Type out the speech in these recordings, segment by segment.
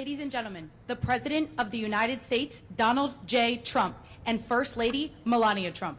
ladies and gentlemen, the President of the United States, Donald J. Trump, and First Lady Melania Trump.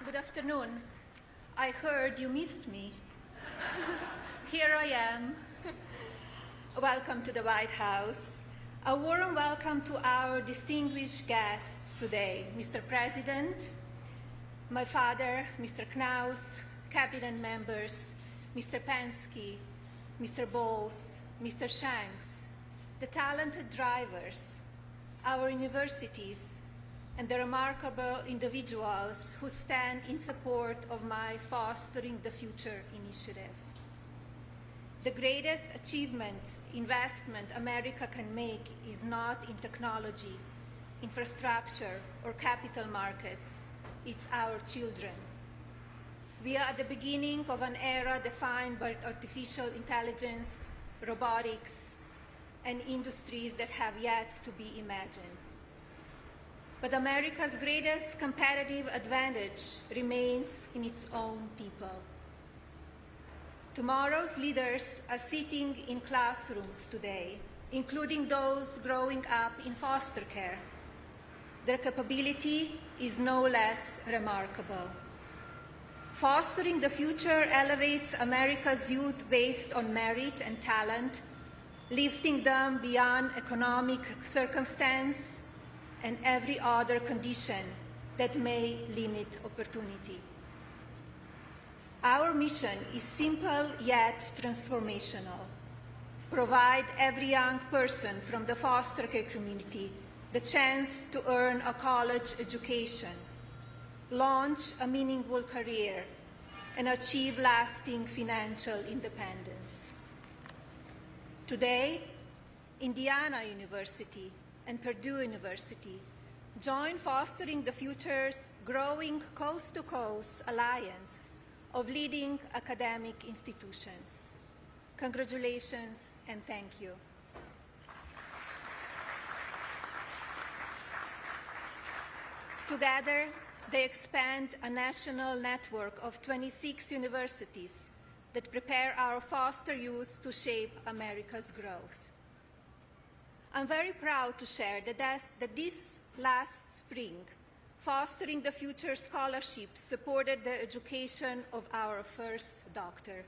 Good afternoon. I heard you missed me. Here I am. Welcome to the White House. A warm welcome to our distinguished guests today, Mr. President, my father, Mr. Knaus, cabinet members, Mr. Penske, Mr. Bowles, Mr. Shanks, the talented drivers, our universities, and the remarkable individuals who stand in support of my Fostering the Future initiative. The greatest achievement, investment America can make is not in technology, infrastructure, or capital markets. It's our children. We are at the beginning of an era defined by artificial intelligence, robotics, and industries that have yet to be imagined. But America's greatest competitive advantage remains in its own people. Tomorrow's leaders are sitting in classrooms today, including those growing up in foster care. Their capability is no less remarkable. Fostering the Future elevates America's youth based on merit and talent, lifting them beyond economic circumstance and every other condition that may limit opportunity. Our mission is simple yet transformational. Provide every young person from the foster care community the chance to earn a college education, launch a meaningful career, and achieve lasting financial independence. Today, Indiana University and Purdue University join Fostering the Future's growing coast-to-coast alliance of leading academic institutions. Congratulations and thank you. Together, they expand a national network of 26 universities that prepare our foster youth to shape America's growth. I'm very proud to share that this last spring, Fostering the Future scholarships supported the education of our first doctor.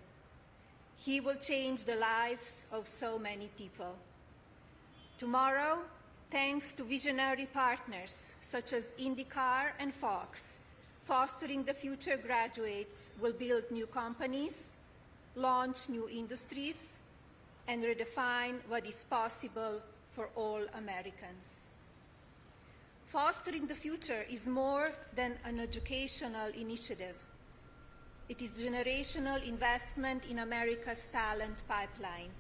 He will change the lives of so many people. Tomorrow, thanks to visionary partners such as IndyCar and Fox, Fostering the Future graduates will build new companies, launch new industries, and redefine what is possible for all Americans. Fostering the Future is more than an educational initiative. It is generational investment in America's talent pipeline.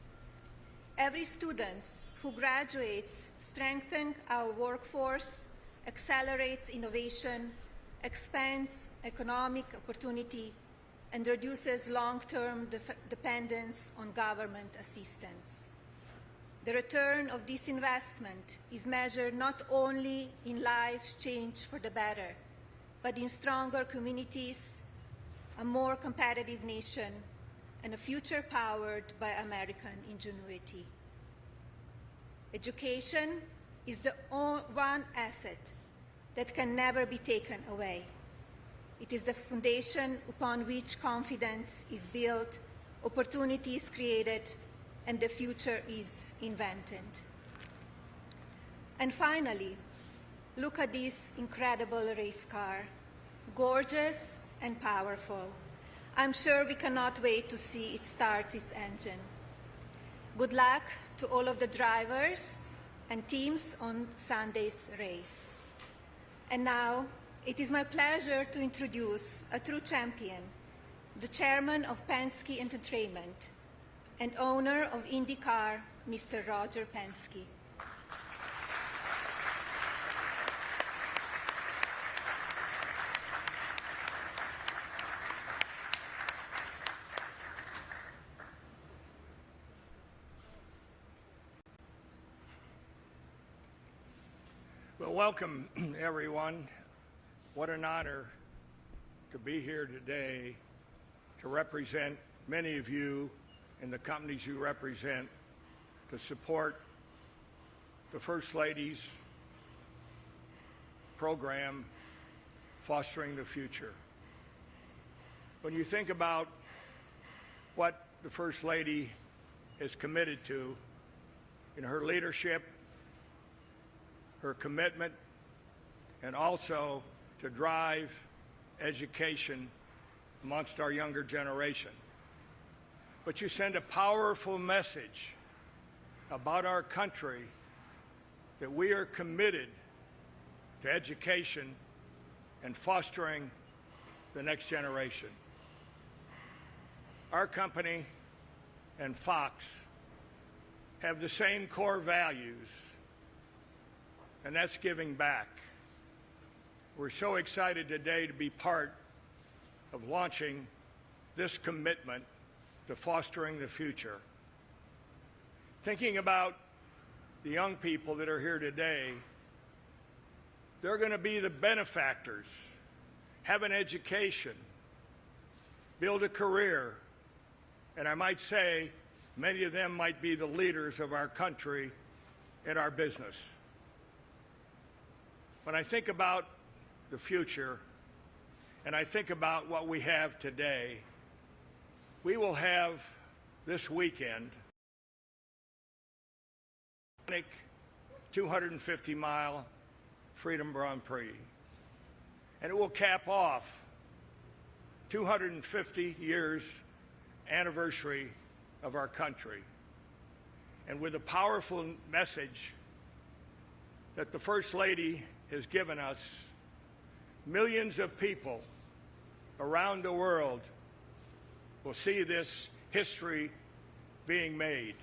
Every student who graduates strengthens our workforce, accelerates innovation, expands economic opportunity, and reduces long-term dependence on government assistance. The return of this investment is measured not only in lives changed for the better, but in stronger communities, a more competitive nation, and a future powered by American ingenuity. Education is the one asset that can never be taken away. It is the foundation upon which confidence is built, opportunity is created, and the future is invented. And finally, look at this incredible race car, gorgeous and powerful. I'm sure we cannot wait to see it start its engine. Good luck to all of the drivers and teams on Sunday's race. And now, it is my pleasure to introduce a true champion, the chairman of Penske Entertainment, and owner of IndyCar, Mr. Roger Penske. Well, welcome, everyone. What an honor to be here today to represent many of you and the companies you represent, to support the First Lady's program, Fostering the Future. When you think about what the First Lady is committed to in her leadership, her commitment, and also to drive education amongst our younger generation. But you send a powerful message about our country, that we are committed to education and fostering the next generation. Our company and Fox have the same core values, and that's giving back. We're so excited today to be part of launching this commitment to fostering the future. Thinking about the young people that are here today, they're going to be the benefactors, have an education, build a career, and I might say many of them might be the leaders of our country and our business. When I think about the future, and I think about what we have today, we will have this weekend 250-mile Freedom Grand Prix, and it will cap off 250 years anniversary of our country, and with a powerful message that the First Lady has given us, millions of people around the world will see this history being made.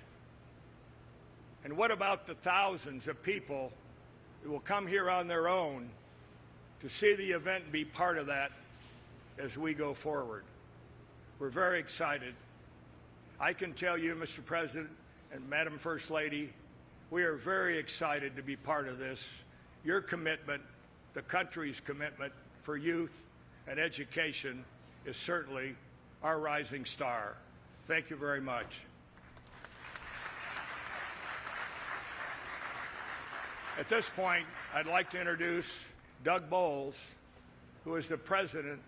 And what about the thousands of people who will come here on their own to see the event and be part of that as we go forward? We're very excited. I can tell you, Mr. President and Madam First Lady, we are very excited to be part of this. Your commitment, the country's commitment for youth and education, is certainly our rising star. Thank you very much. At this point, I'd like to introduce Doug Bowles, who is the president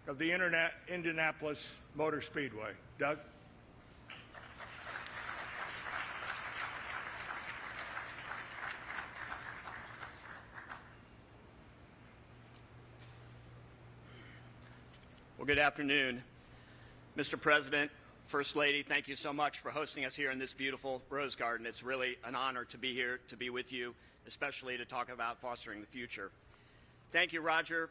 of the Indianapolis Motor Speedway. Doug? Well, good afternoon, Mr. President, First Lady. Thank you so much for hosting us here in this beautiful Rose Garden. It's really an honor to be here, to be with you, especially to talk about fostering the future. Thank you, Roger.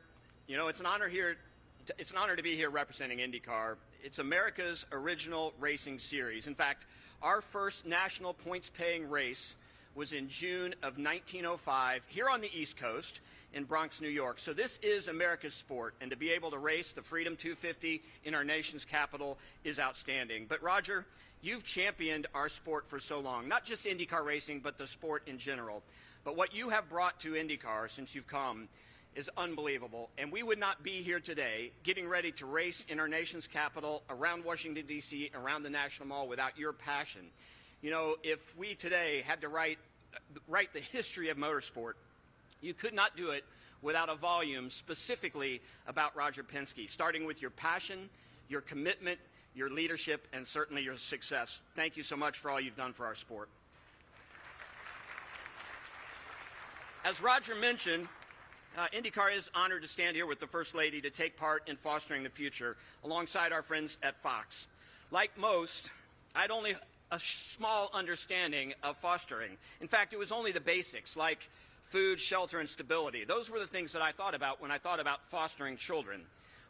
You know, it's an honor to be here representing IndyCar. It's America's original racing series. In fact, our first national points-paying race was in June of 1905 here on the East Coast in Bronx, New York. So this is America's sport, and to be able to race the Freedom 250 in our nation's capital is outstanding. But Roger, you've championed our sport for so long, not just IndyCar racing, but the sport in general. But what you have brought to IndyCar since you've come is unbelievable, and we would not be here today getting ready to race in our nation's capital, around Washington, D.C., around the National Mall without your passion. You know, if we today had to write the history of motorsport, you could not do it without a volume specifically about Roger Penske, starting with your passion, your commitment, your leadership, and certainly your success. Thank you so much for all you've done for our sport. As Roger mentioned, IndyCar is honored to stand here with the First Lady to take part in fostering the future alongside our friends at Fox. Like most, I'd only a small understanding of fostering. In fact, it was only the basics, like food, shelter, and stability. Those were the things that I thought about when I thought about fostering children.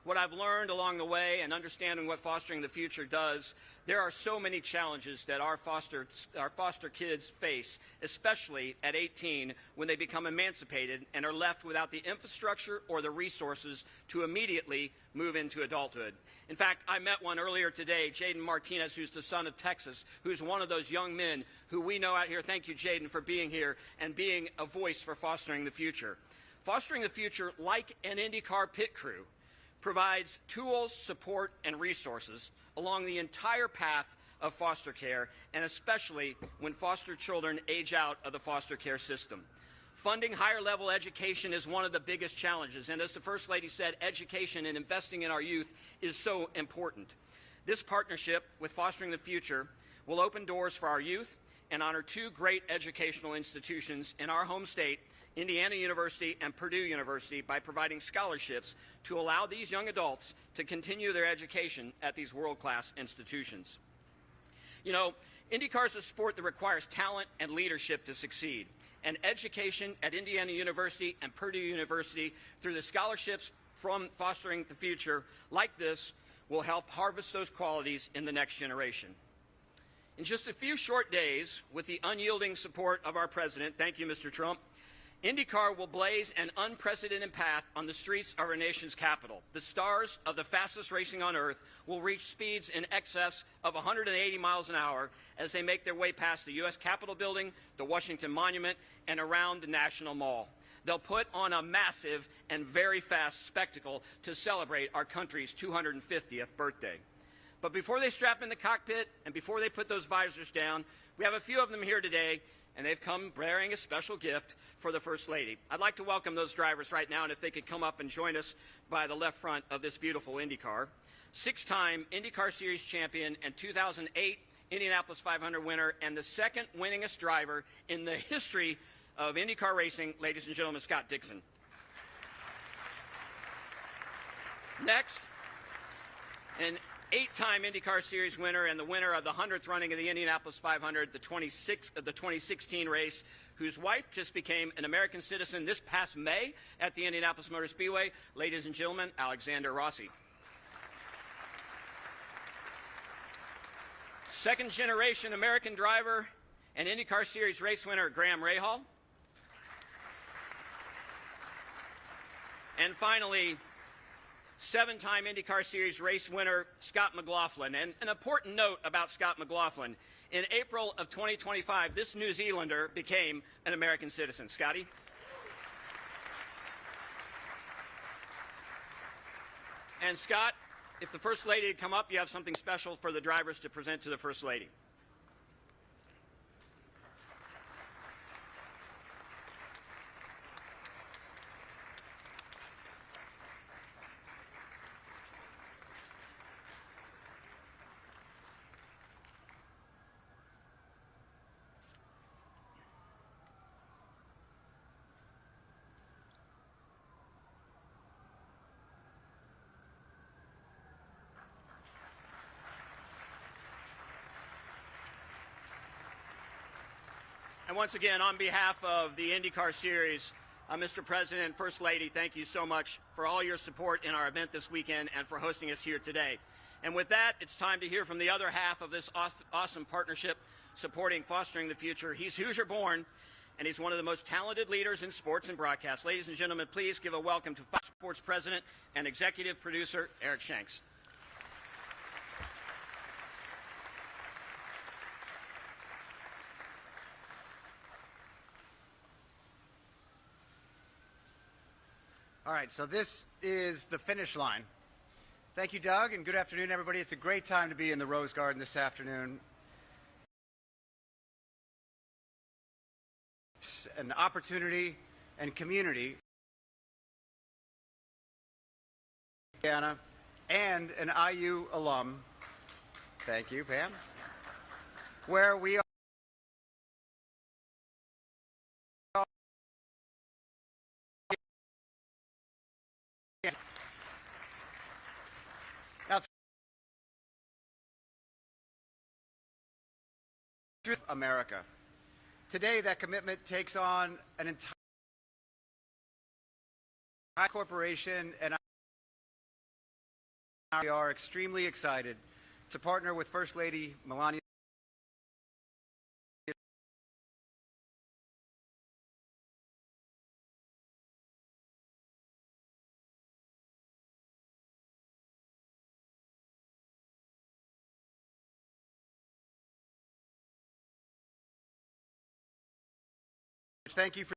What I've learned along the way and understanding what Fostering the Future does, there are so many challenges that our foster kids face, especially at 18 when they become emancipated and are left without the infrastructure or the resources to immediately move into adulthood. In fact, I met one earlier today, Jaden Martinez, who's the son of Texas, who's one of those young men who we know out here. Thank you, Jaden, for being here and being a voice for Fostering the Future. Fostering the Future, like an IndyCar pit crew, provides tools, support, and resources along the entire path of foster care, and especially when foster children age out of the foster care system. Funding higher-level education is one of the biggest challenges, and as the First Lady said, education and investing in our youth is so important. This partnership with Fostering the Future will open doors for our youth and honor two great educational institutions in our home state, Indiana University and Purdue University, by providing scholarships to allow these young adults to continue their education at these world-class institutions. You know, IndyCar is a sport that requires talent and leadership to succeed, and education at Indiana University and Purdue University through the scholarships from Fostering the Future like this will help harvest those qualities in the next generation. In just a few short days, with the unyielding support of our president, thank you, Mr. Trump, IndyCar will blaze an unprecedented path on the streets of our nation's capital. The stars of the fastest racing on earth will reach speeds in excess of 180 miles an hour as they make their way past the U.S. Capitol building, the Washington Monument, and around the National Mall. They'll put on a massive and very fast spectacle to celebrate our country's 250th birthday. But before they strap in the cockpit and before they put those visors down, we have a few of them here today, and they've come bearing a special gift for the First Lady. I'd like to welcome those drivers right now, and if they could come up and join us by the left front of this beautiful IndyCar. Six-time IndyCar Series champion and 2008 Indianapolis 500 winner, and the second winningest driver in the history of IndyCar racing, ladies and gentlemen, Scott Dixon. Next, an 8-time IndyCar Series winner and the winner of the 100th running of the Indianapolis 500, the 2016 race, whose wife just became an American citizen this past May at the Indianapolis Motor Speedway. Ladies and gentlemen, Alexander Rossi. Second-generation American driver and IndyCar Series race winner, Graham Rahal. And finally, 7-time IndyCar Series race winner, Scott McLaughlin. And an important note about Scott McLaughlin, in April of 2025, this New Zealander became an American citizen. Scotty? And Scott, if the First Lady had come up, you have something special for the drivers to present to the First Lady. And once again, on behalf of the IndyCar Series, Mr. President, First Lady, thank you so much for all your support in our event this weekend and for hosting us here today. And with that, it's time to hear from the other half of this awesome partnership supporting Fostering the Future. He's Hoosier born, and he's one of the most talented leaders in sports and broadcast. Ladies and gentlemen, please give a welcome to Fox Sports President and Executive Producer, Eric Shanks. All right, so this is the finish line. Thank you, Doug, and good afternoon, everybody. It's a great time to be in the Rose Garden this afternoon. It's an opportunity and community, Indiana, and an IU alum. Thank you, Pam. Where we are. Now, through America, today that commitment takes on an entire corporation and We are extremely excited to partner with First Lady Melania. Thank you for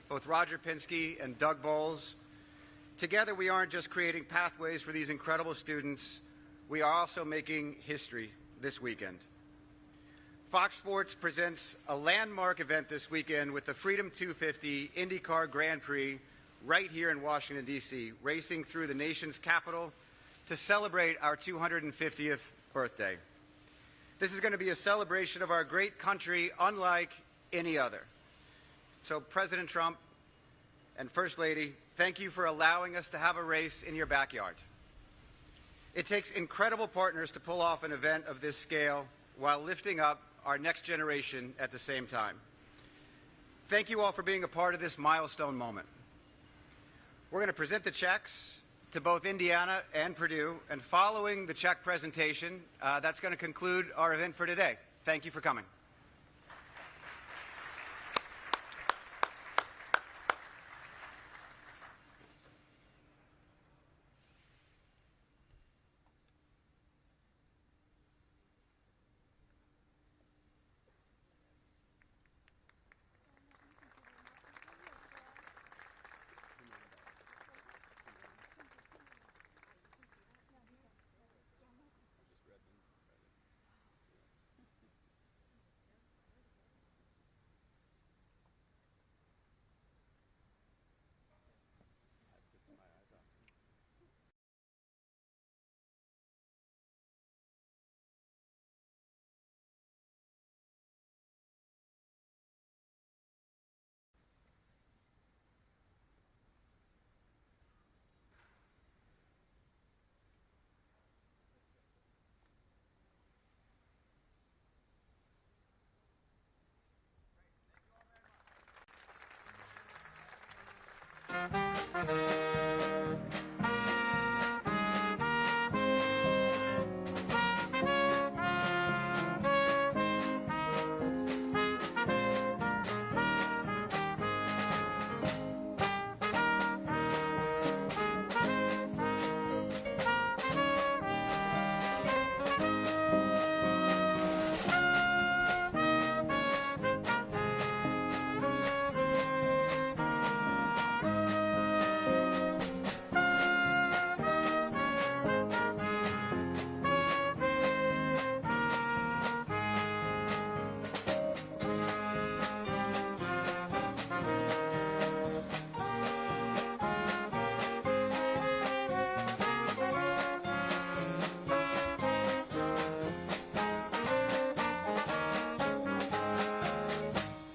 both Roger Pinsky and Doug Bowles. Together, we aren't just creating pathways for these incredible students, we are also making history this weekend. Fox Sports presents a landmark event this weekend with the Freedom 250 IndyCar Grand Prix right here in Washington, D.C., racing through the nation's capital to celebrate our 250th birthday. This is going to be a celebration of our great country unlike any other. So, President Trump and First Lady, thank you for allowing us to have a race in your backyard. It takes incredible partners to pull off an event of this scale while lifting up our next generation at the same time. Thank you all for being a part of this milestone moment. We're going to present the checks to both Indiana and Purdue, and following the check presentation, that's going to conclude our event for today. Thank you for coming.